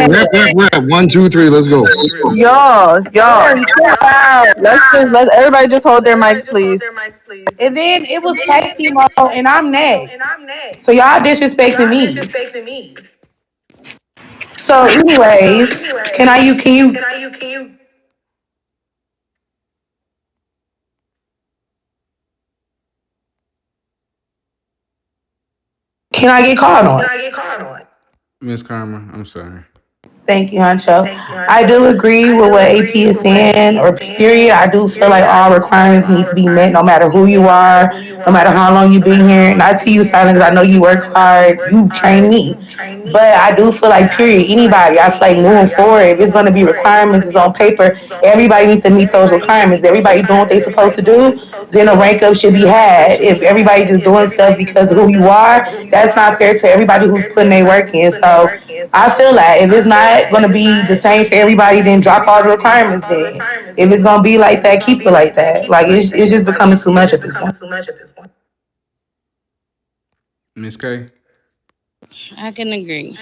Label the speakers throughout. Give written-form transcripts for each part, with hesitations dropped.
Speaker 1: Rep. 1, 2, 3. Let's go.
Speaker 2: Y'all, chill out. Let's everybody just hold their mics, please.
Speaker 3: And then it was Casey Mo, and I'm next. So y'all disrespecting me. So, anyways, can I get called on?
Speaker 4: Miss Karma, I'm sorry.
Speaker 3: Thank you, Huncho. I do agree with what AP is saying, or period. I do feel like all requirements need to be met no matter who you are, no matter how long you've been here. Not to you, Silent, because I know you work hard, you train me. But I do feel like, period, anybody, I feel like moving forward, if it's going to be requirements, it's on paper, everybody needs to meet those requirements. Everybody doing what they're supposed to do, then a rank up should be had. If everybody just doing stuff because of who you are, that's not fair to everybody who's putting their work in. So I feel like if it's not going to be the same for everybody, then drop all the requirements then. If it's going to be like that, keep it like that. Like, it's just becoming too much at this point.
Speaker 4: Miss K.
Speaker 5: I can agree.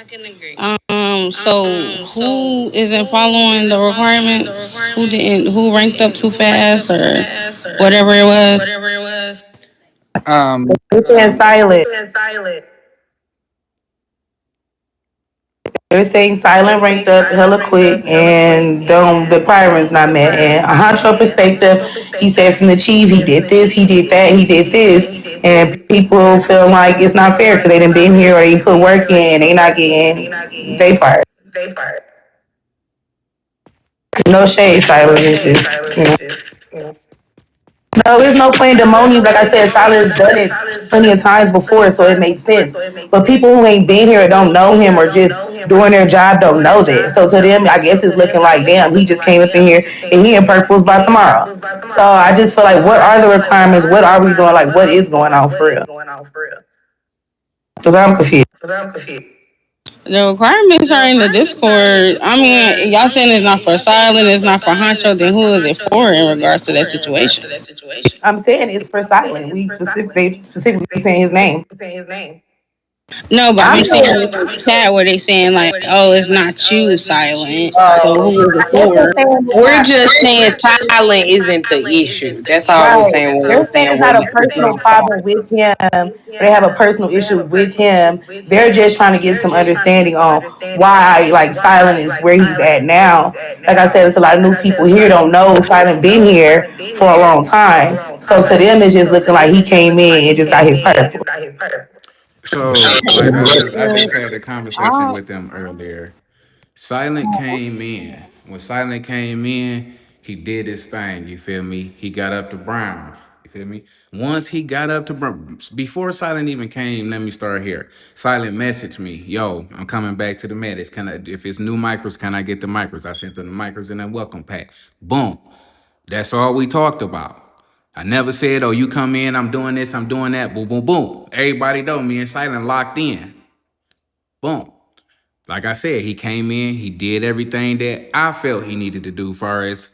Speaker 5: So who isn't following the requirements? Who didn't? Who ranked up too fast or whatever it was?
Speaker 6: Um,
Speaker 3: They're saying silent. They're saying silent ranked up hella quick and the requirements not met. And a honcho perspective, he said from the chief, he did this, he did that, he did this. And people feel like it's not fair because they didn't been here or they put work in, they not getting they part. No shade, silent. It's just, no, there's no pandemonium. Like I said, Silas done it plenty of times before, so it makes sense. But people who ain't been here or don't know him or just doing their job don't know that. So to them, I guess it's looking like, damn, he just came up in here and he in purples by tomorrow. So I just feel like, what are the requirements? What are we doing? Like, what is going on for real? Because I'm confused.
Speaker 5: The requirements are in the Discord. I mean, y'all saying it's not for Silent, it's not for Honcho. Then who is it for in regards to that situation?
Speaker 3: I'm saying it's for silent. They specifically saying his name.
Speaker 5: No, but
Speaker 3: I'm
Speaker 5: I'm saying
Speaker 3: saying,
Speaker 5: in the chat where they saying like, "Oh, it's not you, Silent." So
Speaker 3: oh,
Speaker 5: who is it
Speaker 3: they're just
Speaker 5: for?
Speaker 3: saying it's
Speaker 6: we're
Speaker 3: not
Speaker 6: just saying silent isn't the issue. That's all we're
Speaker 3: right.
Speaker 6: saying when
Speaker 3: They're
Speaker 6: we're
Speaker 3: saying
Speaker 6: saying
Speaker 3: it's
Speaker 6: where
Speaker 3: not a
Speaker 6: we pick
Speaker 3: personal
Speaker 6: up from.
Speaker 3: problem with him, or they have a personal issue with him. They're just trying to get some understanding on why, like, Silent is where he's at now. Like I said, it's a lot of new people here don't know Silent been here for a long time. So to them, it's just looking like he came in and just got his purple.
Speaker 4: So, like I just had a conversation
Speaker 5: I
Speaker 4: with them earlier. Silent came in. When Silent came in, he did his thing. You feel me? He got up to Browns. You feel me? Once he got up to Browns, before Silent even came, let me start here. Silent messaged me, "Yo, I'm coming back to the Medics. Can I, if it's new micros, can I get the micros?" I sent them the micros in that welcome pack. Boom. That's all we talked about. I never said, "Oh, you come in, I'm doing this, I'm doing that." Boom, boom, boom. Everybody know me and Silent locked in. Boom. Like I said, he came in, he did everything that I felt he needed to do, as far as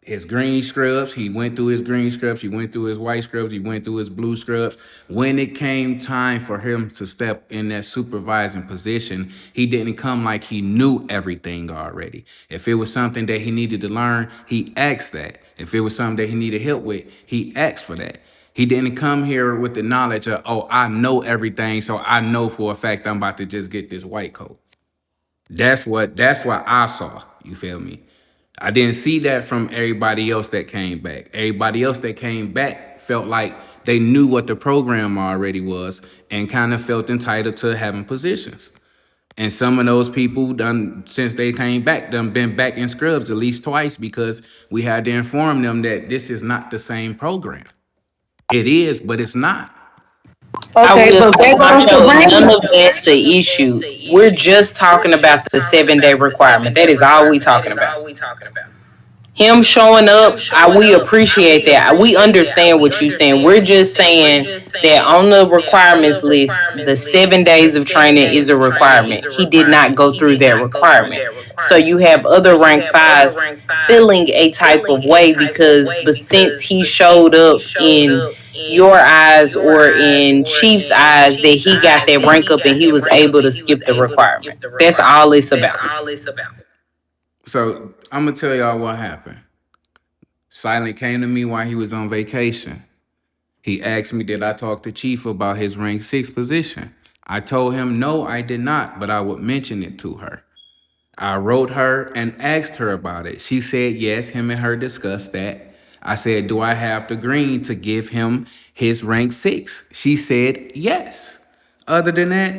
Speaker 4: his green scrubs. He went through his green scrubs, he went through his white scrubs, he went through his blue scrubs. When it came time for him to step in that supervising position, he didn't come like he knew everything already. If it was something that he needed to learn, he asked that. If it was something that he needed help with, he asked for that. He didn't come here with the knowledge of, "Oh, I know everything, so I know for a fact I'm about to just get this white coat." That's what I saw. You feel me? I didn't see that from everybody else that came back. Everybody else that came back felt like they knew what the program already was and kind of felt entitled to having positions. And some of those people done, since they came back, done been back in scrubs at least twice, because we had to inform them that this is not the same program. It is, but it's not.
Speaker 6: I
Speaker 3: Okay,
Speaker 6: will
Speaker 3: but
Speaker 6: say,
Speaker 3: there goes the
Speaker 6: Honcho, none
Speaker 3: rank.
Speaker 6: of that's the issue. We're just talking about the 7 day requirement. That is all we talking about. Him showing up, we appreciate that. We understand what you're saying. We're just saying that on the requirements list, the 7 days of training is a requirement. He did not go through that requirement. So you have other rank fives feeling a type of way because, but since he showed up in your eyes or in Chief's eyes that he got that rank up and he was able to skip the requirement. That's all it's about.
Speaker 4: So I'm gonna tell y'all what happened. Silent came to me while he was on vacation. He asked me, did I talk to Chief about his rank 6 position? I told him no, I did not, but I would mention it to her. I wrote her and asked her about it. She said yes, him and her discussed that. I said, do I have the green to give him his rank 6? She said yes. Other than that,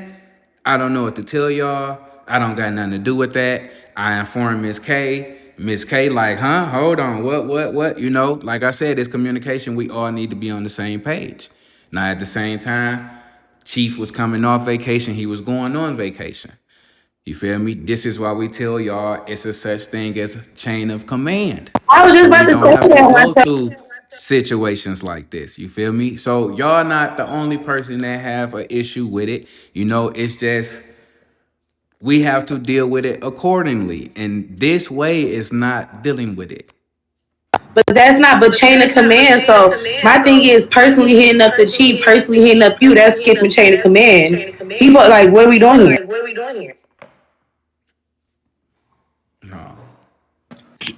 Speaker 4: I don't know what to tell y'all. I don't got nothing to do with that. I informed Miss K. Miss K, like, huh? Hold on. What? You know, like I said, it's communication. We all need to be on the same page. Now, at the same time, Chief was coming off vacation. He was going on vacation. You feel me? This is why we tell y'all it's a such thing as a chain of command.
Speaker 3: I was just
Speaker 4: So we
Speaker 3: about to
Speaker 4: don't
Speaker 3: say
Speaker 4: have to go
Speaker 3: that.
Speaker 4: through situations like this. You feel me? So y'all not the only person that have an issue with it. You know, it's just we have to deal with it accordingly. And this way is not dealing with it.
Speaker 3: But that's not but chain of command. So my thing is personally hitting up the chief, personally hitting up you. That's skipping chain of command. People are like, what are we doing here?
Speaker 4: No.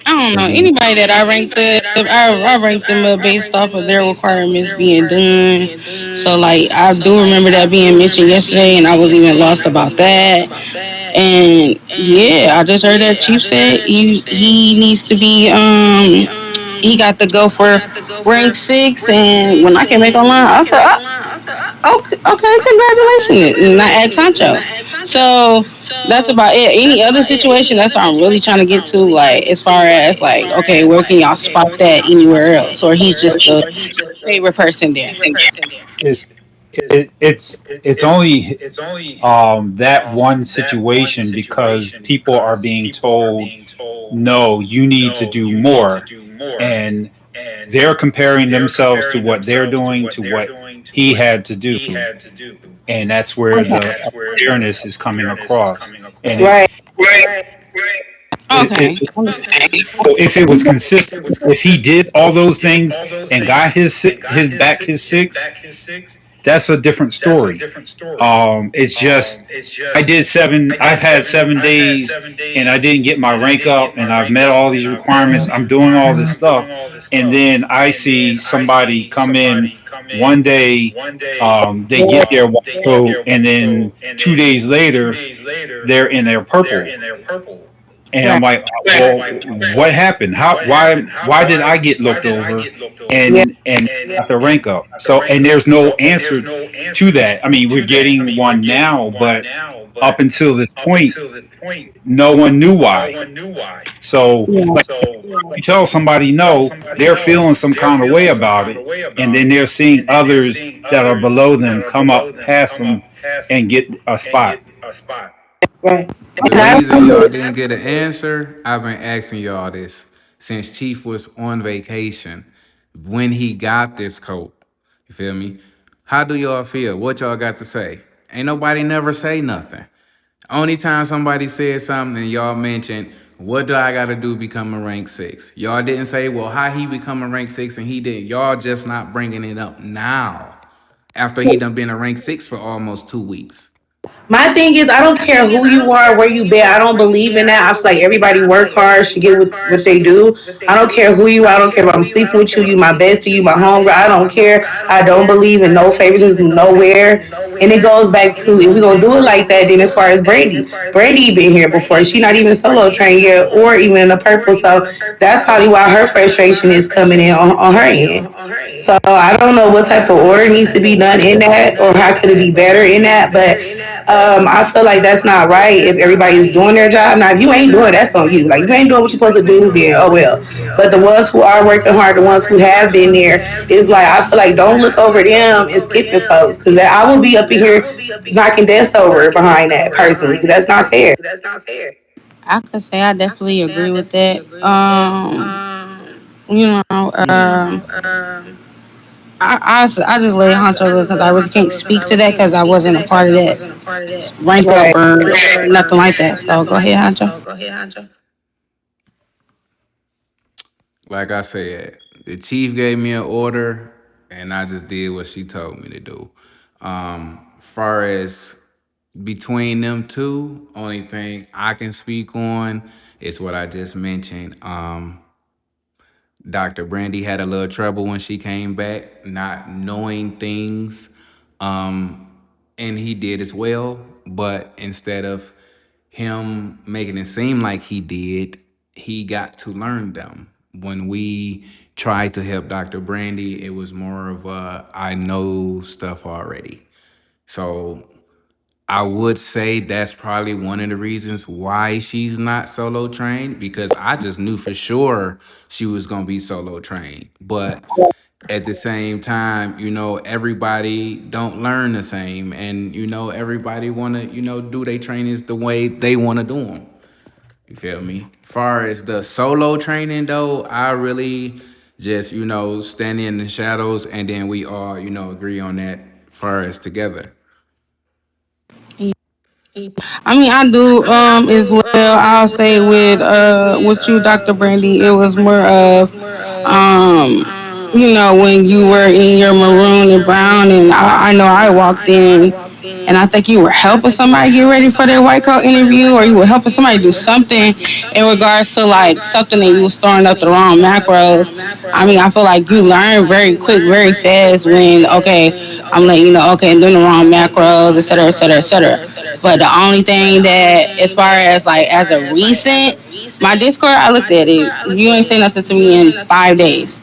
Speaker 5: I don't know anybody that I ranked up. I ranked them up based off of their requirements being done. So like I do remember that being mentioned yesterday, and I was even lost about that. And yeah, I just heard that Chief said he needs to be he got to go for rank 6. And when I came back online, I said, okay, congratulations. And I asked Sancho. So that's about it. Any other situation, that's what I'm really trying to get to. Like, as far as, like, okay, where can y'all spot that anywhere else? Or he's just the favorite person there.
Speaker 7: It's it's only that one situation because people are being told no, you need to do more, and they're comparing themselves to what they're doing to what he had to do, and that's where the unfairness is coming across. And
Speaker 3: Right.
Speaker 7: it
Speaker 5: Okay.
Speaker 7: so if it was consistent, if he did all those things and got his 6, that's a different story. It's just I did 7. I've had 7 days, and I didn't get my rank up, and I've met all these requirements. I'm doing all this stuff, and then I see somebody come in one day. They get their white coat, and then 2 days later, they're in their purple, and I'm
Speaker 5: Right.
Speaker 7: like, well, what happened? Why did I get looked over
Speaker 3: Yeah.
Speaker 7: and got the rank up? So and there's no answer to that. I mean, we're getting one now, but up until this point, no one knew why. So like you tell somebody no, they're feeling some kind of way about it, and then they're seeing others that are below them come up past them and get a spot.
Speaker 3: Right.
Speaker 4: The
Speaker 3: And I
Speaker 4: reason
Speaker 3: remember
Speaker 4: y'all didn't get an answer, I've been asking y'all this since Chief was on vacation when he got this coat. You feel me? How do y'all feel? What y'all got to say? Ain't nobody never say nothing. Only time somebody said something and y'all mentioned, what do I gotta do to become a rank 6? Y'all didn't say, well, how he become a rank 6 and he didn't. Y'all just not bringing it up now after he done been a rank 6 for almost 2 weeks.
Speaker 3: my thing is, I don't care who you are, where you been. I don't believe in that. I feel like everybody work hard, should get what they do. I don't care who you are. I don't care if I'm sleeping with you, you my bestie, you my homegirl. I don't care. I don't believe in no favoritism nowhere. And it goes back to if we're gonna do it like that, then as far as Brandy been here before. She not even solo trained yet or even in the purple. So that's probably why her frustration is coming in on her end. So I don't know what type of order needs to be done in that or how could it be better in that, but I feel like that's not right if everybody's doing their job. Now, if you ain't doing it, that's on you. Like, if you ain't doing what you're supposed to do, then oh well. But the ones who are working hard, the ones who have been there, is like, I feel like don't look over them and skipping folks. Because I will be up in here knocking desks over behind that personally, because that's not fair.
Speaker 5: I could say I definitely agree with that. You know, I just let Honcho because I really can't speak to that because I wasn't a part of that rank up
Speaker 3: Right.
Speaker 5: or nothing like that. So go ahead, Honcho.
Speaker 4: Like I said, the chief gave me an order and I just did what she told me to do. Far as between them two, only thing I can speak on is what I just mentioned. Dr. Brandy had a little trouble when she came back, not knowing things, and he did as well. But instead of him making it seem like he did, he got to learn them. When we tried to help Dr. Brandy, it was more of a I know stuff already. So I would say that's probably one of the reasons why she's not solo trained, because I just knew for sure she was going to be solo trained. But at the same time, everybody don't learn the same, and everybody want to do their trainings the way they want to do them. You feel me? Far as the solo training though, I really just stand in the shadows, and then we all agree on that far as together.
Speaker 5: I mean, I do as well. I'll say with you, Dr. Brandy, it was more of when you were in your maroon and brown, and I know I walked in, and I think you were helping somebody get ready for their white coat interview, or you were helping somebody do something in regards to like something that you was throwing up the wrong macros. I mean, I feel like you learn very quick, very fast when okay, I'm letting you know, okay, doing the wrong macros, et cetera, et cetera, et cetera. But the only thing that, as far as like as a recent, my Discord, I looked at it. You ain't say nothing to me in 5 days.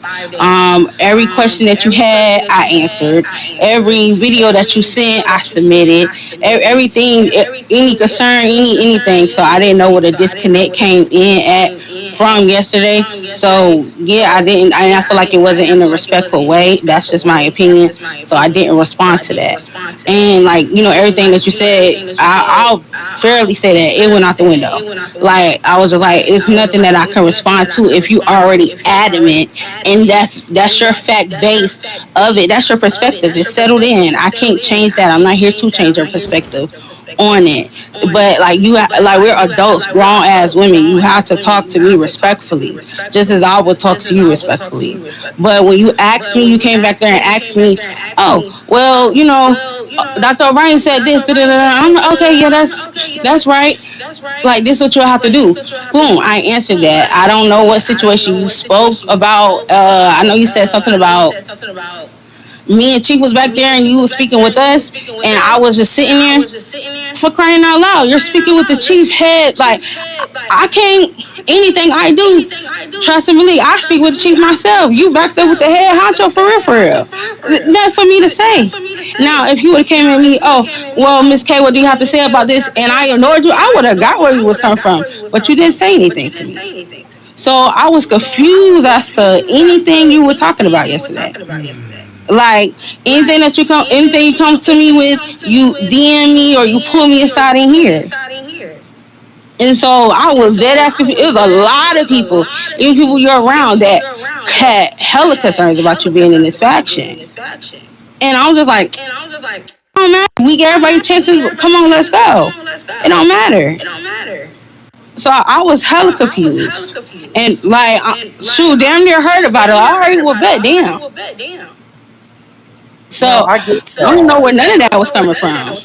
Speaker 5: Every question that you had, I answered. Every video that you sent, I submitted. Everything, any concern, anything. So I didn't know what a disconnect came in at from yesterday. So yeah, I didn't. I feel like it wasn't in a respectful way. That's just my opinion. So I didn't respond to that. And like everything that you said, I'll fairly say that it went out the window. Like I was just like, it's nothing that I can respond to if you already adamant, and that's your fact base of it. That's your perspective. It's settled in. I can't change that. I'm not here to change your perspective on it. But like like we're adults, grown as women. You have to talk to me respectfully, just as I would talk to you respectfully. But when you asked me, you came back there and asked me, oh well, Dr. O'Brien said this. Da, da, da, da. I'm like, okay, yeah, that's right. Like this is what you'll have to do. Boom, I answered that. I don't know what situation you spoke about. I know you said something about me and Chief was back there and you was speaking with us, and I was just sitting there. For crying out loud, you're speaking with the chief head. Like I can't, anything I do, trust and believe. I speak with the chief myself. You back there with the head honcho, for real, for real. Nothing for me to say. Now, if you would have came at me, oh, well, Miss K, what do you have to say about this? And I ignored you, I would have got where you was coming from. But you didn't say anything to me. So I was confused as to anything you were talking about yesterday. Like anything you come to me with, you DM me or you pull me aside in here. And so I was dead ass confused. It was a lot of people, even people you're around, that had hella concerns about you being in this faction. And I was just like, it don't matter. We get everybody chances. Come on, let's go. It don't matter. So I was hella confused. And like, shoot, damn near heard about it. I already well bet, damn. So
Speaker 8: No, I get
Speaker 5: I don't know
Speaker 8: that.
Speaker 5: where none of that was coming from.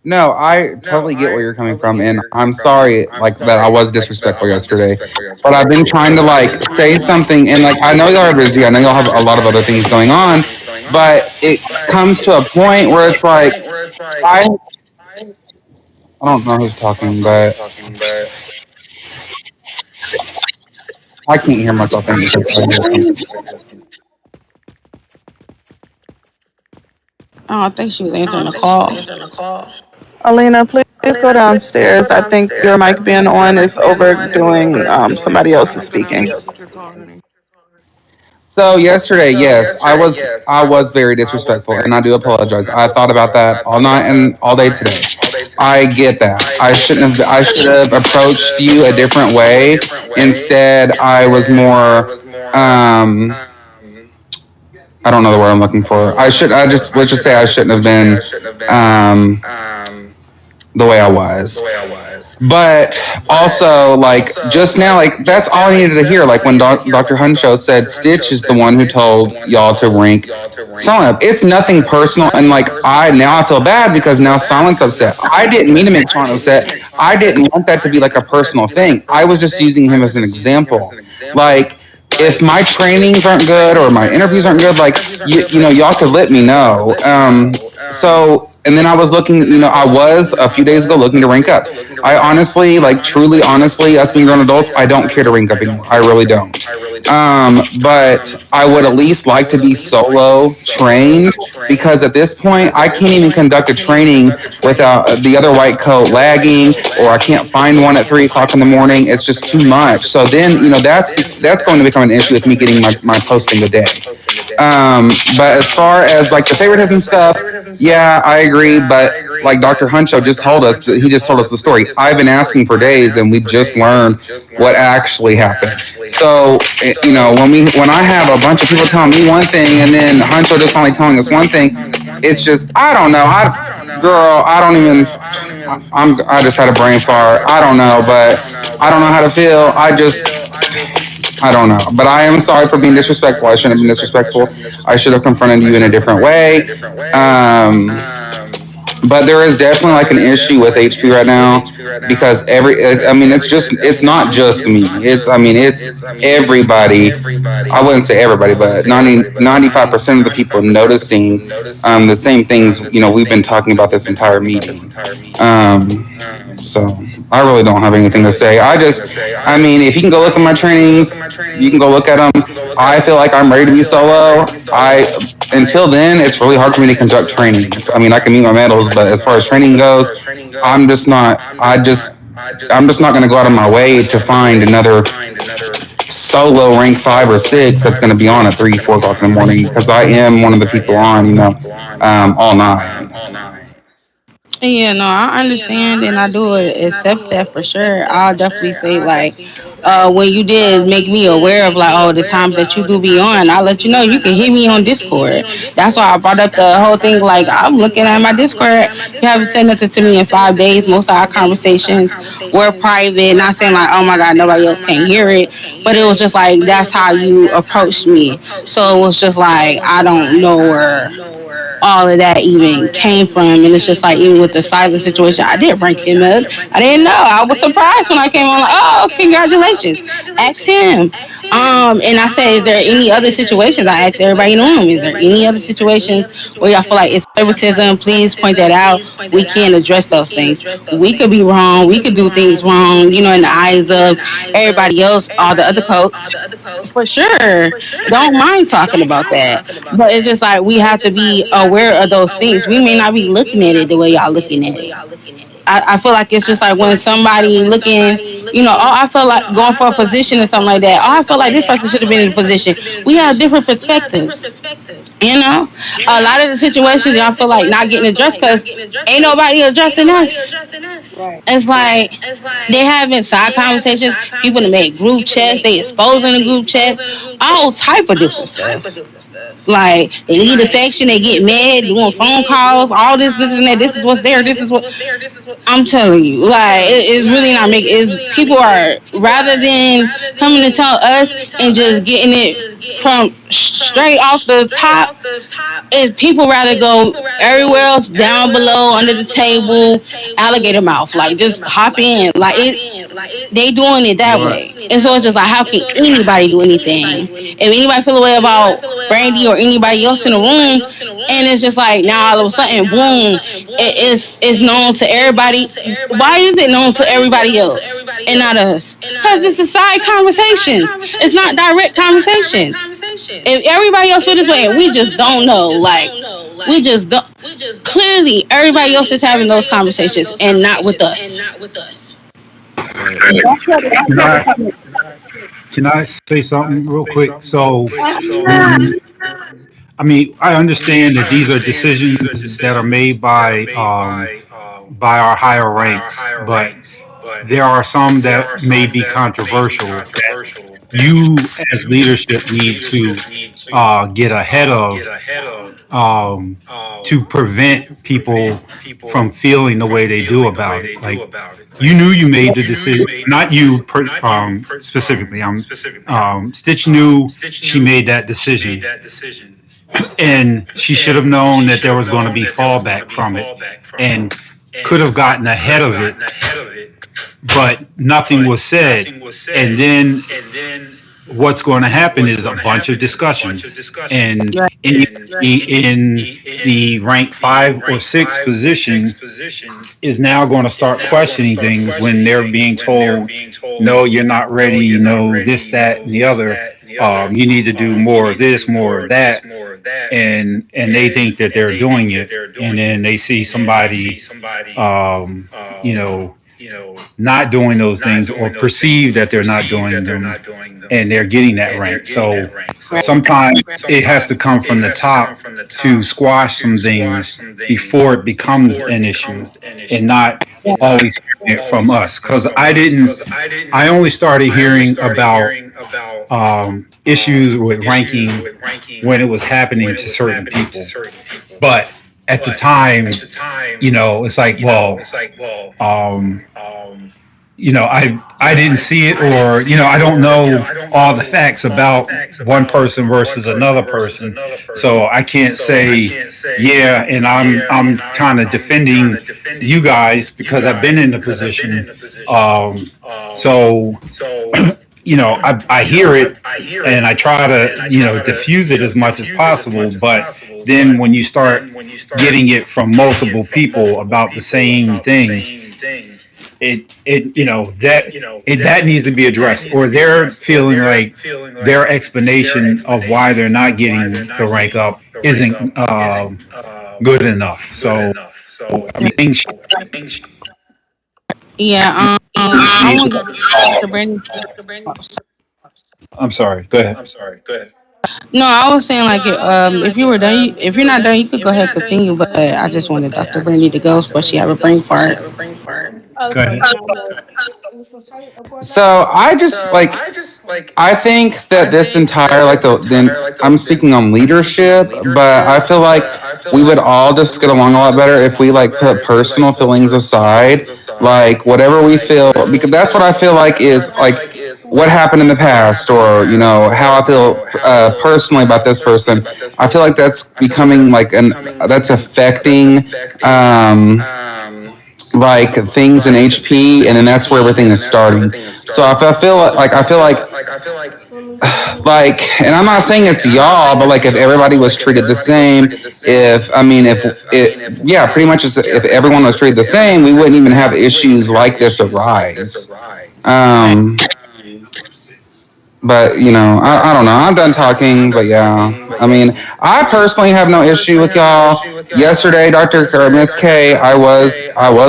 Speaker 8: No, I totally get where you're coming from, and I'm sorry, like that I was disrespectful yesterday. But I've been trying to like say something, and like I know y'all are busy. I know y'all have a lot of other things going on, but it comes to a point where it's like I I don't know who's talking, but I can't hear myself anymore.
Speaker 5: Oh, I think she was answering a call.
Speaker 2: Alina, please go downstairs. I think your mic being on is overdoing somebody else's speaking.
Speaker 8: So yesterday, yes, I was very disrespectful, and I do apologize. I thought about that all night and all day today. I get that. I should have approached you a different way. Instead, I was more I don't know the word I'm looking for. I just let's just say I shouldn't have been the way I was. But also, like just now, like that's all I needed to hear. Like when Dr. Hunshow said Stitch is the one who told y'all to rank Silent. It's nothing personal, and like I feel bad because now Silent's upset. I didn't mean to make Silent upset. I didn't want that to be like a personal thing. I was just using him as an example. Like if my trainings aren't good or my interviews aren't good, like you know, y'all could let me know. So and then I was looking, you know, I was a few days ago looking to rank up. I honestly, like truly, honestly, us being grown adults, I don't care to rank up anymore. I really don't. But I would at least like to be solo trained because at this point, I can't even conduct a training without the other white coat lagging, or I can't find one at 3 o'clock in the morning. It's just too much. So then, you know, that's going to become an issue with me getting my posting a day. But as far as like the favoritism stuff, yeah, I agree. But like Dr. Huncho just told us, that he just told us the story. I've been asking for days, and we just learned what actually happened. So you know, when I have a bunch of people telling me one thing, and then Huncho just only telling us one thing, it's just I don't know. Girl, I don't even. I just had a brain fart. I don't know, but I don't know how to feel. I don't know. But I am sorry for being disrespectful. I shouldn't have been disrespectful. I should have confronted you in a different way. Um, but there is definitely like an issue with HP right now because I mean, it's not just me. It's everybody. I wouldn't say everybody, but 95% of the people noticing the same things. You know, we've been talking about this entire meeting. So I really don't have anything to say. I mean, if you can go look at my trainings, you can go look at them. I feel like I'm ready to be solo. Until then, it's really hard for me to conduct trainings. I mean, I can meet my medals, but as far as training goes, I'm just not. I'm just not going to go out of my way to find another solo rank 5 or 6 that's going to be on at 3, 4 o'clock in the morning because I am one of the people on, you know, all night.
Speaker 5: Yeah, no, I understand and I do accept that for sure. I'll definitely say like when you did make me aware of like the times that you do be on, I'll let you know you can hit me on Discord. That's why I brought up the whole thing. Like I'm looking at my Discord. You haven't said nothing to me in 5 days. Most of our conversations were private. Not saying like, oh my god, nobody else can hear it. But it was just like that's how you approached me. So it was just like I don't know where all of that even came from. And it's just like even with the silent situation, I did rank him up. I didn't know. I was surprised when I came on like, oh, congratulations. Ask him. And I said, is there any other situations? I asked everybody in the room, is there any other situations where y'all feel like it's favoritism? Please point that out. We can address those things. We could be wrong. We could do things wrong, you know, in the eyes of everybody else, all the other coats. For sure. Don't mind talking about that. But it's just like we have to be aware of those things. We may not be looking at it the way y'all looking at it. I feel like it's just like when somebody looking, you know, oh, I feel like going for a position or something like that. Oh, I feel like this person should have been in a position. We have different perspectives. You know, a lot of the situations y'all feel like not getting addressed because ain't nobody addressing us. It's like they having side conversations. People that make group chats, they exposing the group chats, all type of different stuff. Like they lead affection, they get mad, doing phone calls, all this and that. This is what's there. This is what I'm telling you. Like it's really not making. Is people are rather than coming to tell us and just getting it from straight off the top. Is people rather go everywhere else down below under the table, alligator mouth, like just hop in, like it. They doing it that
Speaker 4: What?
Speaker 5: way, and so it's just like how can anybody do anything? If anybody feel a way about Brandy or anybody else in the room, and it's just like now all of a sudden, boom, it's known to everybody. Why is it known to everybody else and not us? Because it's a side conversations. It's not direct conversations. If everybody else feel this way and we just don't know, like we just don't. Clearly, everybody else is having those conversations and not with us.
Speaker 4: Facts.
Speaker 7: Can I can I say something real quick? So when I mean, I understand that these are decisions that are made by our higher ranks, but there are some that may be controversial that you as leadership need to get ahead of. um, to prevent people from feeling the way they do about it. Like you knew you made the decision, not you specifically. Stitch knew she made that decision, and she should have known that there was going to be fallback from it, and could have gotten ahead of it, but nothing was said. And then what's going to happen is a bunch of discussions, and
Speaker 5: Right.
Speaker 7: anybody in the rank 5 or 6 position is now going to start questioning things when they're being told, no, you're not ready, this, that, and the other. You need to do more of this, more of that, and they think that they're doing it, and then they see somebody, um, you know, not doing those things or perceive that they're not doing them, and they're getting that rank. So
Speaker 5: Right.
Speaker 7: sometimes it has to come from the top to squash some things before it becomes an issue, and not always hearing it from us. Because I only started hearing about issues with ranking when it was happening to certain people. But at the time, it's like, well, um, I didn't see it, or I don't know all the facts about one person versus another person, so I can't say yeah. And I'm kind of defending you guys because I've been in the position. So I hear it, and I try to diffuse it as much as possible. But then when you start getting it from multiple people about the same thing, that needs to be addressed, or they're feeling like their explanation of why they're not getting the rank up isn't good enough. So I mean, things
Speaker 5: Yeah. I want to go to Dr. Brandon.
Speaker 7: I'm sorry, go ahead.
Speaker 5: No, I was saying like if you were done, if you're not done, you could go ahead and continue. But I just wanted Dr. Brandy to go, but she have a brain fart.
Speaker 9: Oh,
Speaker 7: Go
Speaker 9: sorry,
Speaker 7: ahead.
Speaker 9: my bad. You supposed to say before that?
Speaker 8: So I just like I think that this entire like the then I'm speaking on leadership, but I feel like we would all just get along a lot better if we like put personal feelings aside, like whatever we feel, because that's what I feel like is like what happened in the past, or how I feel personally about this person. I feel like that's becoming like an that's affecting like things in HP, and then that's where everything is starting. So if I feel
Speaker 9: Want me to go on mute?
Speaker 8: like, and I'm not saying it's y'all, but like if everybody was treated the same, if yeah, pretty much if everyone was treated the same, we wouldn't even have issues like this arise.
Speaker 5: Right.
Speaker 8: Um, but I don't know. I'm done talking, but yeah. I mean, I personally have no issue with y'all. Yesterday, Dr. Miss K, I was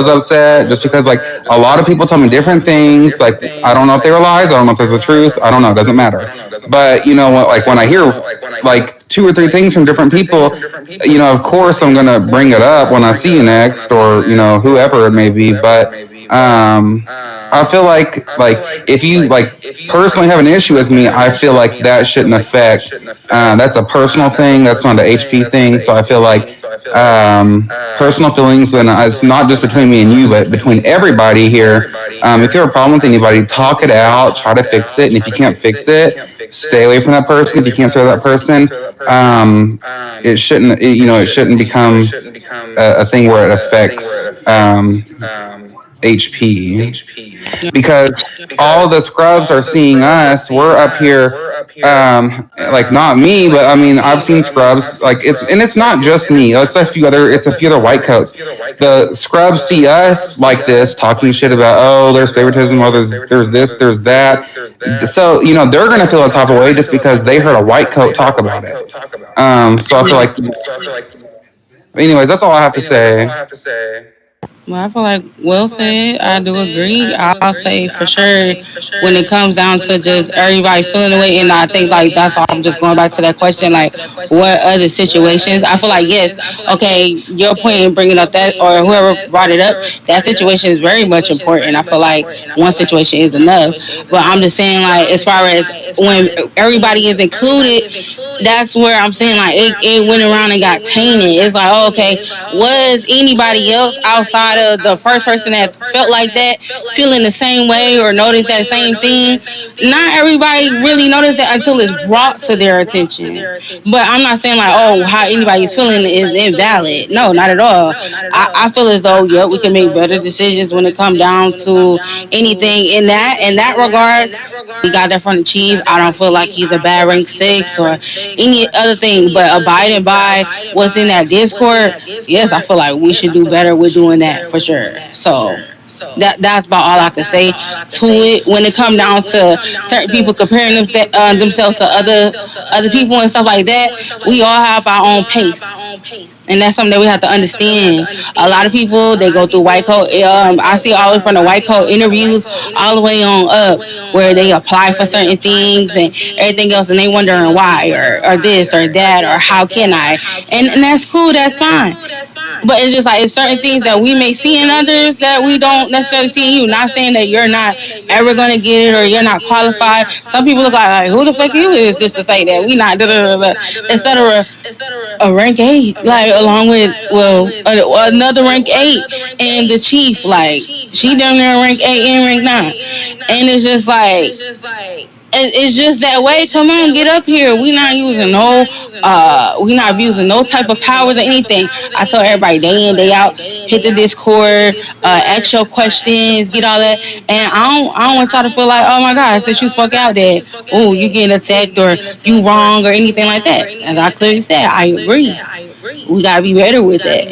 Speaker 8: upset just because like a lot of people told me different things. Like I don't know if they were lies. I don't know if it's the truth. I don't know. It doesn't matter. But you know what? Like when I hear like 2 or 3 things from different people, of course I'm gonna bring it up when I see you next, or whoever it may be. But I feel like if you like personally have an issue with me, I feel like that shouldn't affect. That's a personal thing. That's not an HP thing. So I feel like personal feelings, and it's not just between me and you, but between everybody here. If you have a problem with anybody, talk it out, try to fix it, and if you can't fix it, stay away from that person. If you can't stay with that person, it shouldn't become a thing where it affects HP, because all the scrubs are seeing us. We're up here, like not me, but I mean I've seen scrubs like it's not just me. It's a few other white coats. The scrubs see us like this, talking shit about there's favoritism, or there's this, there's that. So they're gonna feel a type of way just because they heard a white coat talk about it. So I feel like, anyways, that's all I have to say.
Speaker 5: Well, I feel like Will said, I do agree. I'll say for sure when it comes down to just everybody feeling the way, and I think like that's all. I'm just going back to that question, like what other situations? I feel like yes, okay, your point in bringing up that or whoever brought it up, that situation is very much important. I feel like one situation is enough, but I'm just saying like as far as when everybody is included, that's where I'm saying like it went around and got tainted. It's like, oh, okay, was anybody else outside of the first person that felt like that feeling the same way or noticed that same thing? Not everybody really noticed that until it's brought to their attention. But I'm not saying like, oh, how anybody's feeling is invalid. No, not at all. I feel as though, yeah, we can make better decisions when it comes down to anything in that regards. We got that from the chief. I don't feel like he's a bad rank six or any other thing, but abiding by what's in that Discord, yes, I feel like we should do better with doing that for sure. So that's about all I can say to it. When it come down to certain people comparing themselves to other people and stuff like that, we all have our own pace. And that's something that we have to understand. A lot of people they go through white coat. I see all the way from the white coat interviews all the way on up, where they apply for certain things and everything else, and they wondering why or this or that or how can I? And that's cool. That's fine. But it's just like it's certain things that we may see in others that we don't necessarily see in you. Not saying that you're not ever gonna get it or you're not qualified. Some people look like who the fuck you is just to say that we not da da da da, etc. A rank eight, like along with another rank eight and the chief, like she down there rank eight and rank nine, and it's just like it's just that way. Come on, get up here. We not using no, we not abusing no type of powers or anything. I tell everybody day in day out, hit the Discord, ask your questions, get all that, and I don't want y'all to feel like, oh my God, since you spoke out that, oh, you getting attacked or you wrong or anything like that. As I clearly said, I agree. We gotta be better with that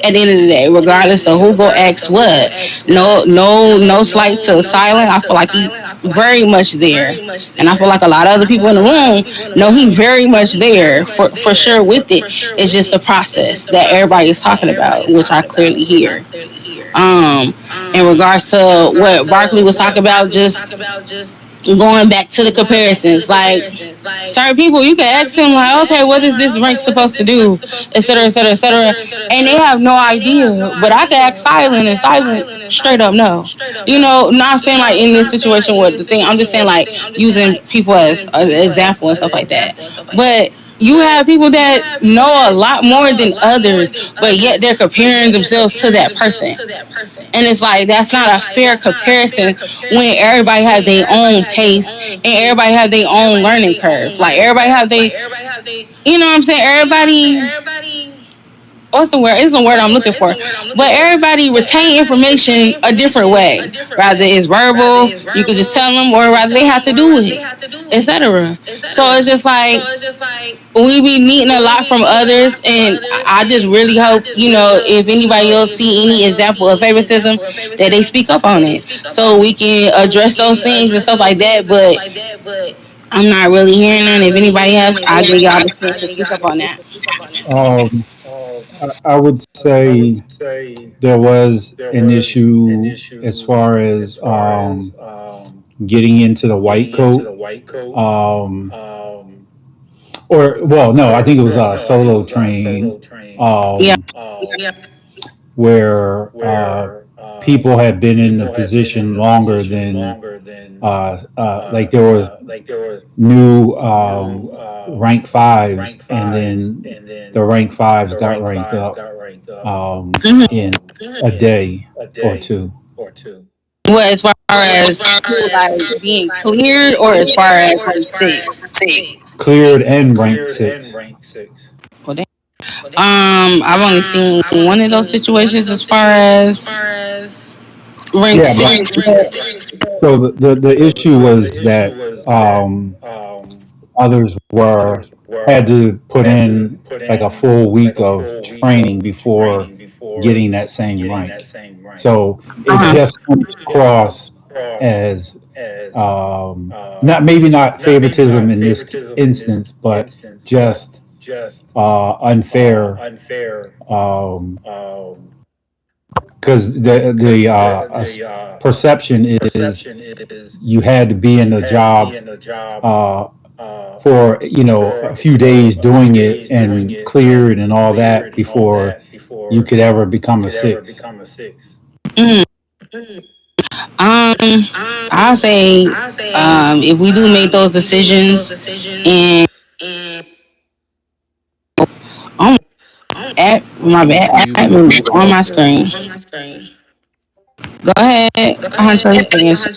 Speaker 5: at the end of the day, regardless of who go ask what. No slight to Silent. I feel like he very much there, and I feel like a lot of other people in the room know he very much there for sure with it. It's just the process that everybody is talking about, which I clearly hear. Um, in regards to what Barkley was talking about, just going back to the comparisons, like certain people, you can ask them like, okay, what is this rank supposed to do, etc., etc., etc., and they have no idea. But I can ask Silent, and Silent straight up no. Not saying like in this situation with the thing. I'm just saying like using people as an example and stuff like that. But you have people that know a lot more than others, but yet they're comparing themselves to that person. And it's like that's not a fair comparison when everybody has their own pace and everybody has their own learning curve. Like everybody have they, you know what I'm saying? Everybody, what's the word? It's the word I'm looking for. But everybody retain information a different way. Rather it's verbal, you could just tell them, or rather they have to do it, etc. So it's just like we be needing a lot from others, and I just really hope if anybody else see any example of favoritism, that they speak up on it so we can address those things and stuff like that. But I'm not really hearing none. If anybody has, I'll give y'all the chance to speak up on that.
Speaker 7: Um, I would say there was an issue as far as getting into the white coat. Um, or well, no, I think it was a solo train.
Speaker 5: Yeah.
Speaker 7: Um, where people had been in the position longer than like there was new rank fives, and then the rank fives got ranked up
Speaker 5: Mm-hmm.
Speaker 7: in a day or two.
Speaker 5: Well, as far as like being cleared, or as far as like six.
Speaker 7: Cleared and ranked six.
Speaker 5: Well, I've only seen one of those situations as far as rank
Speaker 7: Yeah, but
Speaker 5: six. But
Speaker 7: so the issue was that others were had to put in like a full week of training before getting that same rank. So it
Speaker 5: uh-huh.
Speaker 7: just comes across as not maybe not favoritism in this instance, but just unfair um, because the perception is you had to be in the job uh, for a few days doing it and cleared and all that before you could ever become a six.
Speaker 5: Mm. Um, I'll say, if we do make those decisions and My bad.
Speaker 4: when you
Speaker 5: Admin is on my screen. Go ahead, Hunter. You can answer.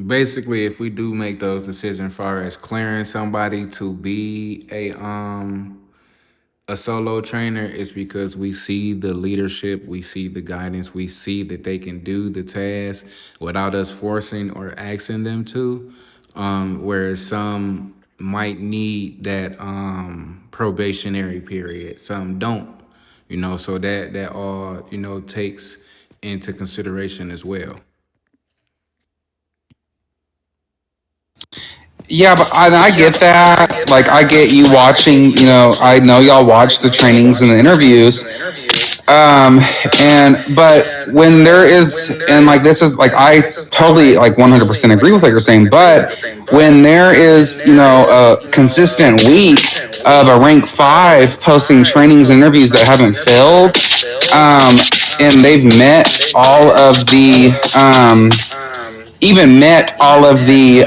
Speaker 4: basically, if we do make those decisions far as clearing somebody to be a solo trainer, is because we see the leadership, we see the guidance, we see that they can do the task without us forcing or asking them to. Whereas some might need that probationary period, some don't. So that all takes into consideration as well.
Speaker 8: Yeah, but I get that. Like, I get you watching. I know y'all watch the trainings and the interviews. Um, but when there is, and like this is like I totally like 100% agree with what you're saying. But when there is, a consistent week of a rank five posting trainings and interviews that haven't failed, and they've met all of the, even met all of the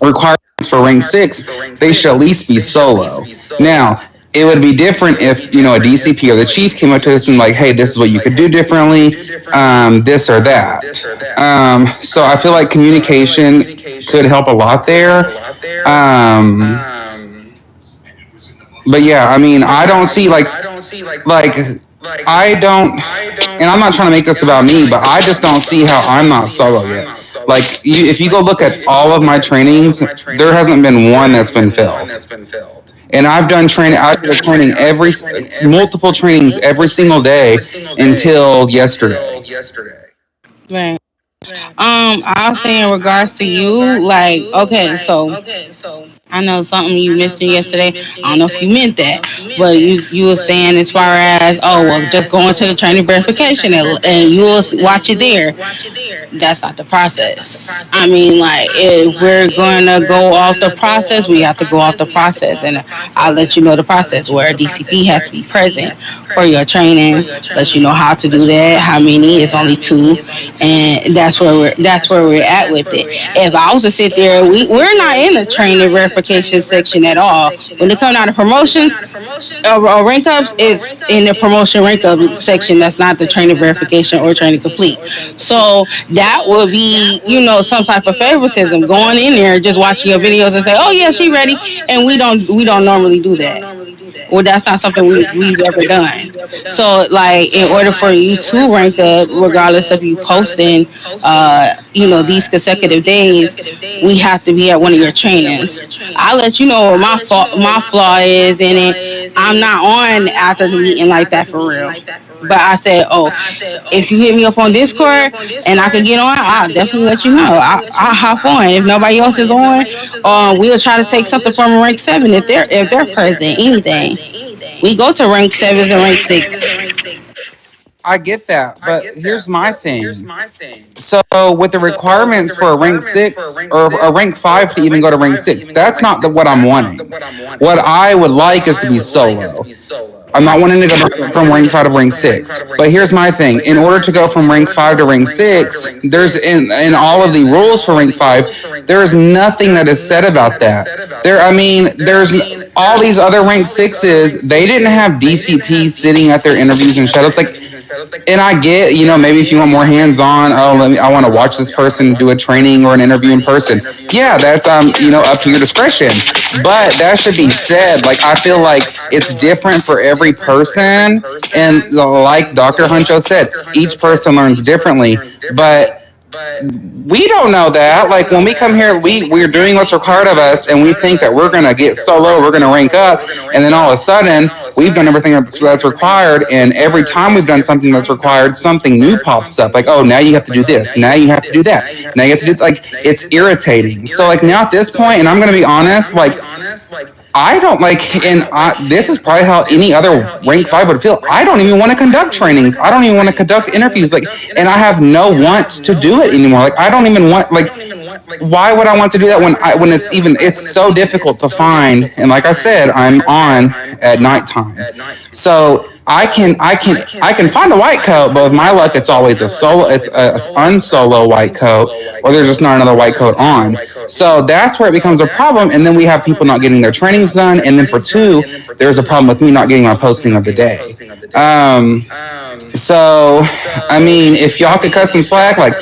Speaker 8: requirements for rank six, they should at least be solo. Now, it would be different if a DCP or the chief came up to us and like, hey, this is what you could do differently, this or that. So I feel like communication could help a lot there. But yeah, I mean, I don't see like I don't, and I'm not trying to make this about me, but I just don't see how I'm not solo yet. Like, if you go look at all of my trainings, there hasn't been one that's been filled. And I've done training. I've done training multiple trainings every single day until yesterday.
Speaker 5: Right. I'll say in regards to you, like, okay, so I know something you missed yesterday. I don't know if you meant that, but you were saying as far as, oh well, just go into the training verification and you will watch it there. That's not the process. I mean, like, if we're going to go off the process, we have to go off the process, and I'll let you know the process where DCP has to be present for your training. Let you know how to do that. How many? It's only two, and that's where we're at with it. If I was to sit there, we're not in the training verification section at all. When it comes down to promotions or rank ups, is in the promotion rank up section. That's not the training verification or training complete. So that would be, some type of favoritism going in there, just watching your videos and say, oh yeah, she ready, and we don't normally do that. Well, that's not something we've ever done. So, like, in order for you to rank up, regardless of you posting, these consecutive days, we have to be at one of your trainings. I'll let you know what my flaw is in it. I'm not on after the meeting like that for real. But I said, oh, if you hit me up on Discord and I can get on, I'll definitely let you know. I'll hop on. If nobody else is on, we'll try to take something from rank seven if they're present. Anything. We go to rank sevens and rank six.
Speaker 8: I get that, but here's my thing. So with the requirements for a rank six or a rank five to even go to rank six, that's not what I'm wanting. What I would like is to be solo. I'm not wanting to go from rank five to rank six. But here's my thing. In order to go from rank five to rank six, there's in all of the rules for rank five, there is nothing that is said about that. There's all these other rank sixes, they didn't have DCP sitting at their interviews and shadows. Like, and I get, maybe if you want more hands-on, I want to watch this person do a training or an interview in person. Yeah, that's up to your discretion. But that should be said. Like, I feel like it's different for every person, and like Dr. Huncho said, each person learns differently. But we don't know that. Like, when we come here, we're doing what's required of us, and we think that we're gonna get so low, we're gonna rank up, and then all of a sudden we've done everything that's required, and every time we've done something that's required, something new pops up. Like, oh, now you have to do this, now you have to do that, now you have to do, like, it's irritating. So like, now at this point, and I'm gonna be honest, like, I don't like, and this is probably how any other rank five would feel. I don't even want to conduct trainings. I don't even want to conduct interviews. Like, and I have no want to do it anymore. Like, I don't even want, like, why would I want to do that when it's so difficult to find? And like I said, I'm on at nighttime, so I can find a white coat, but with my luck, it's always a solo. It's a unsolo white coat, or there's just not another white coat on. So that's where it becomes a problem. And then we have people not getting their trainings done. And then for two, there's a problem with me not getting my posting of the day. So, I mean, if y'all could cut some slack, like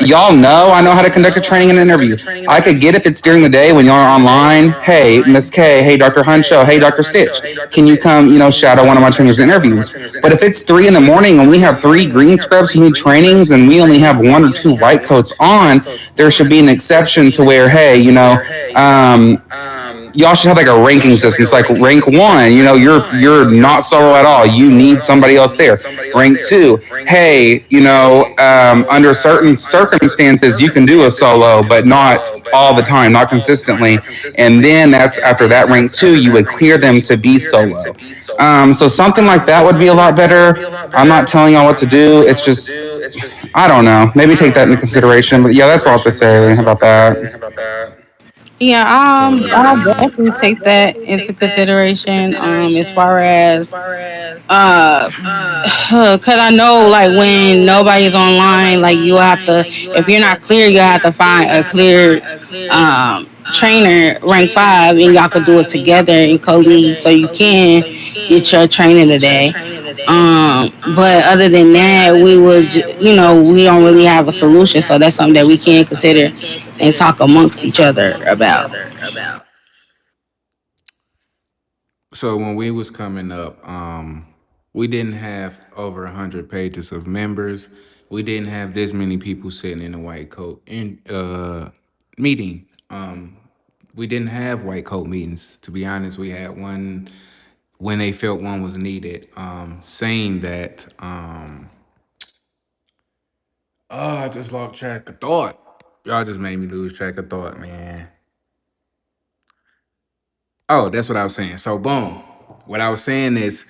Speaker 8: y'all know I know how to conduct a training and an interview. I could get if it's during the day when y'all are online. Hey, Miss K. Hey, Dr. Huncho. Hey, Dr. Stitch. Can you come, shadow one of my trainers' interviews? But if it's 3 in the morning and we have three green scrubs who need trainings and we only have one or two white coats on, there should be an exception to where, hey, y'all should have like a ranking system. It's like rank one, you're not solo at all. You need somebody else there. Rank two, hey, under certain circumstances you can do a solo, but not all the time, not consistently. And then that's after that rank two, you would clear them to be solo. So something like that would be a lot better. I'm not telling y'all what to do. It's just I don't know. Maybe take that into consideration. But yeah, that's all I have to say about that.
Speaker 5: Yeah,
Speaker 4: So
Speaker 5: I'll definitely take that into consideration. As far as cause I know like when nobody's online, like you have to, if you're not clear, you have to find a clear trainer rank 5, and y'all could do it together in co-lead so you can get your training today. But other than that, we don't really have a solution, so that's something that we can consider and talk amongst each other about.
Speaker 4: So when we was coming up, we didn't have over 100 pages of members. We didn't have this many people sitting in a white coat in meeting. We didn't have white coat meetings. To be honest, we had one when they felt one was needed. Saying that, oh, I just lost track of thought. Y'all just made me lose track of thought, man. Oh, that's what I was saying. So boom. What I was saying is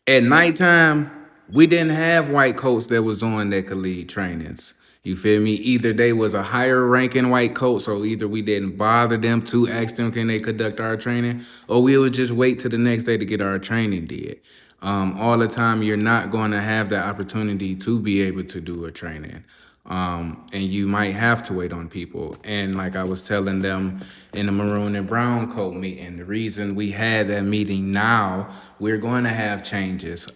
Speaker 4: at nighttime, we didn't have white coats that was on that could lead trainings. You feel me? Either they was a higher ranking white coat, so either we didn't bother them to ask them can they conduct our training, or we would just wait till the next day to get our training did. All the time, you're not going to have the opportunity to be able to do a training. And you might have to wait on people. And like I was telling them in the maroon and brown coat meeting, the reason we had that meeting now, we're going to have changes.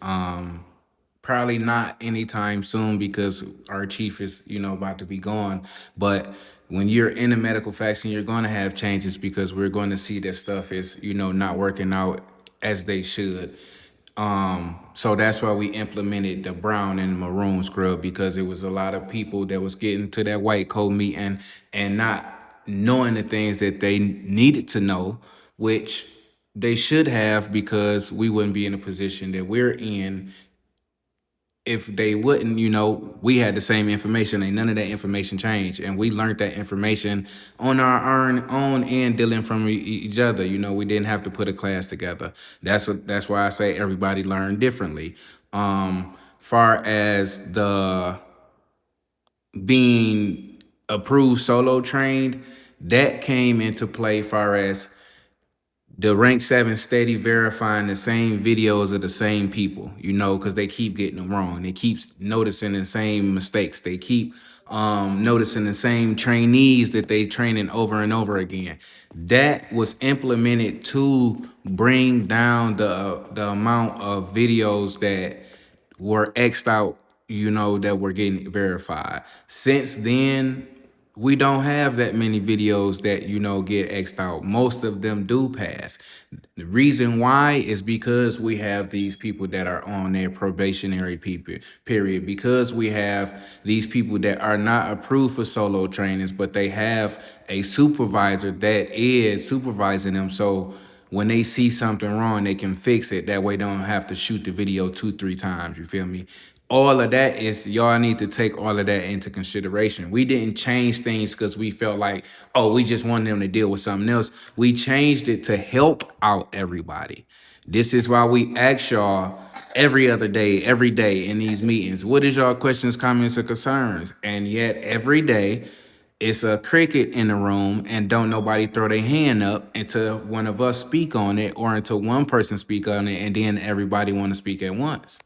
Speaker 4: Probably not anytime soon because our chief is, about to be gone. But when you're in the medical faction, you're going to have changes because we're going to see that stuff is, not working out as they should. So that's why we implemented the brown and maroon scrub because it was a lot of people that was getting to that white coat meeting and not knowing the things that they needed to know, which they should have because we wouldn't be in a position that we're in if they wouldn't, we had the same information and none of that information changed. And we learned that information on our own and dealing from each other. We didn't have to put a class together. That's why I say everybody learned differently. Far as the being approved solo trained, that came into play far as the rank 7 steady verifying the same videos of the same people, because they keep getting them wrong. They keep noticing the same mistakes. They keep noticing the same trainees that they training over and over again. That was implemented to bring down the amount of videos that were X'd out, that were getting verified. Since then, we don't have that many videos that get X'd out. Most of them do pass. The reason why is because we have these people that are on their probationary period, because we have these people that are not approved for solo trainings, but they have a supervisor that is supervising them. So when they see something wrong, they can fix it. That way they don't have to shoot the video 2-3 times. You feel me? All of that is, y'all need to take all of that into consideration. We didn't change things because we felt like, oh, we just wanted them to deal with something else. We changed it to help out everybody. This is why we ask y'all every day in these meetings, what is y'all questions, comments, or concerns? And yet every day It's a cricket in the room, and don't nobody throw their hand up until one of us speak on it, or until one person speak on it, and then everybody want to speak at once.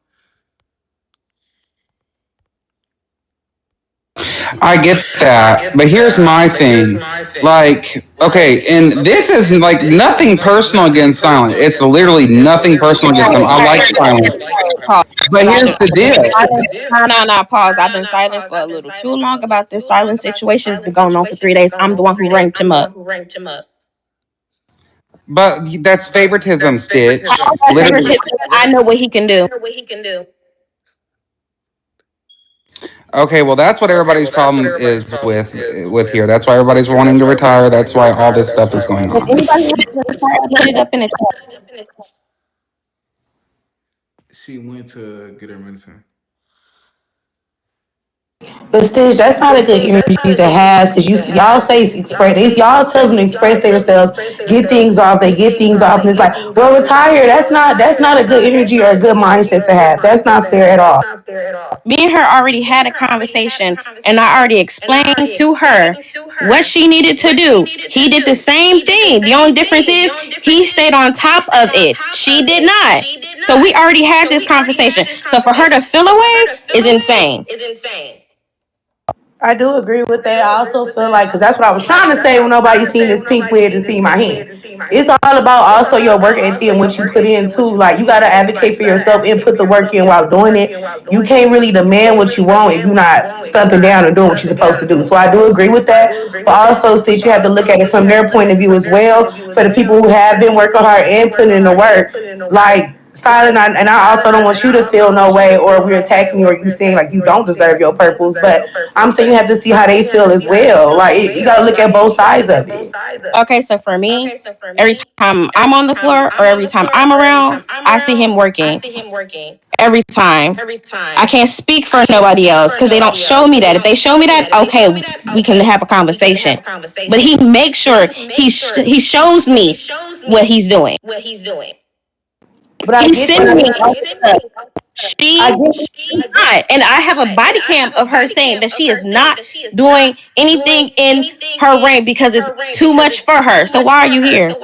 Speaker 8: I get that, but here's my thing. Like, okay, and this is like nothing personal against Silent. It's literally nothing personal against him. I like Silent.
Speaker 5: Pause.
Speaker 8: But
Speaker 5: I've
Speaker 8: here's
Speaker 5: been
Speaker 8: the deal.
Speaker 5: silent. No, no, pause. I've been silent for a little too long about this silent situation. It's been going on for 3 days. I'm the one who ranked him up.
Speaker 8: But that's favoritism, Stitch.
Speaker 5: How is that
Speaker 8: Literally.
Speaker 5: favoritism? I know what he can do.
Speaker 8: Okay, well, that's what everybody's problem is with here. That's why everybody's wanting to retire. That's why all this stuff is going
Speaker 5: If
Speaker 8: on.
Speaker 5: anybody wants to retire, put it up in the chat.
Speaker 4: She went to get her medicine.
Speaker 3: But Stitch, that's not a good energy to have because y'all say express. Y'all tell them to express themselves, get things off. They get things off, and it's like, well, retire. That's not a good energy or a good mindset to have. That's not fair at all.
Speaker 5: Me and her already had a conversation, and I already explained to her what she needed to do. He did the same thing. The only difference is he stayed on top of it. She did not. So we already had this conversation. So for her to feel away is insane.
Speaker 3: I do agree with that. I also feel like, because that's what I was trying to say when nobody seen this pink wig to see my hand. It's all about also your work ethic and what you put in too. Like, you got to advocate for yourself and put the work in while doing it. You can't really demand what you want if you're not stumping down and doing what you're supposed to do. So I do agree with that. But also, Stitch, you have to look at it from their point of view as well. For the people who have been working hard and putting in the work, like, Silent, and I also don't want you to feel no way or we're attacking you or you saying like you don't deserve your purpose. But I'm saying you have to see how they feel as well. Like, you got to look at both sides of it.
Speaker 5: Okay, so for me, every time I'm on the floor or every time I'm around, I see him working. Every time. I can't speak for nobody else because they don't show me that. If they show me that, okay, we can have a conversation. But he makes sure he shows me what he's doing.
Speaker 3: But I
Speaker 5: He's
Speaker 3: get
Speaker 5: sending me
Speaker 3: that.
Speaker 5: all the stuff.
Speaker 3: I
Speaker 5: She
Speaker 3: get
Speaker 5: is not. And I have a body cam of her saying that she is not doing anything in her rank because it's too much for her. So why are you here?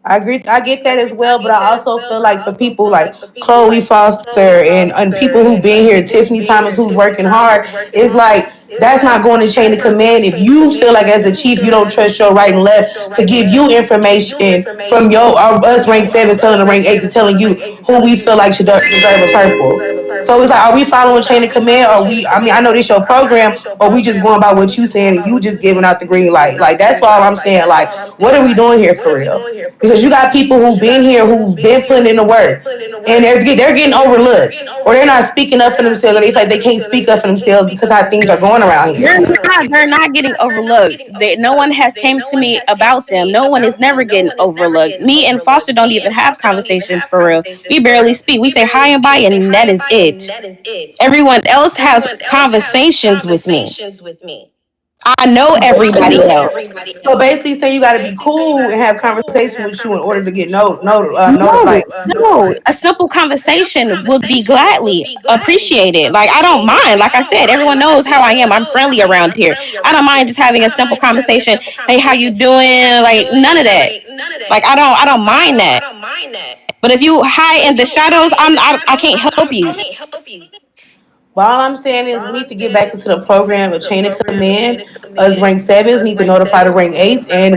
Speaker 3: I agree. I get that as well, but I also feel like for people like Chloe Foster and people who been here, Tiffany Thomas, who's working hard, it's like that's not going to chain of command. If you feel like as a chief you don't trust your right and left to give you information from your us rank sevens telling the rank eight to telling you who we feel like should deserve a purple. So it's like, are we following chain of command? Or we? I mean, I know this your program, or we just going by what you saying and you just giving out the green light. Like, that's all I'm saying. Like, what are we doing here for real? Because you got people who've been here, who've been putting in the work, and they're getting overlooked, or they're not speaking up for themselves, or they feel like they can't speak up for themselves because how things are going around here.
Speaker 5: They're not getting overlooked. No one has came to me about them. No one is never getting overlooked. Me and Foster don't even have conversations for real. We barely speak. We say hi and bye, and that is it. Everyone else has conversations with me. I know everybody else.
Speaker 3: So basically, saying you got to be cool and have conversation with you in order to get
Speaker 5: No,
Speaker 3: like.
Speaker 5: no. A simple conversation would be gladly appreciated. Like, I don't mind. Like I said, everyone knows how I am. I'm friendly around here. I don't mind just having a simple conversation. Hey, how you doing? Like, none of that. Like, I don't mind that. But if you hide in the shadows, I can't help you.
Speaker 3: But all I'm saying is we need to get back into the program of chain of command. Us rank sevens need to notify the rank eights, and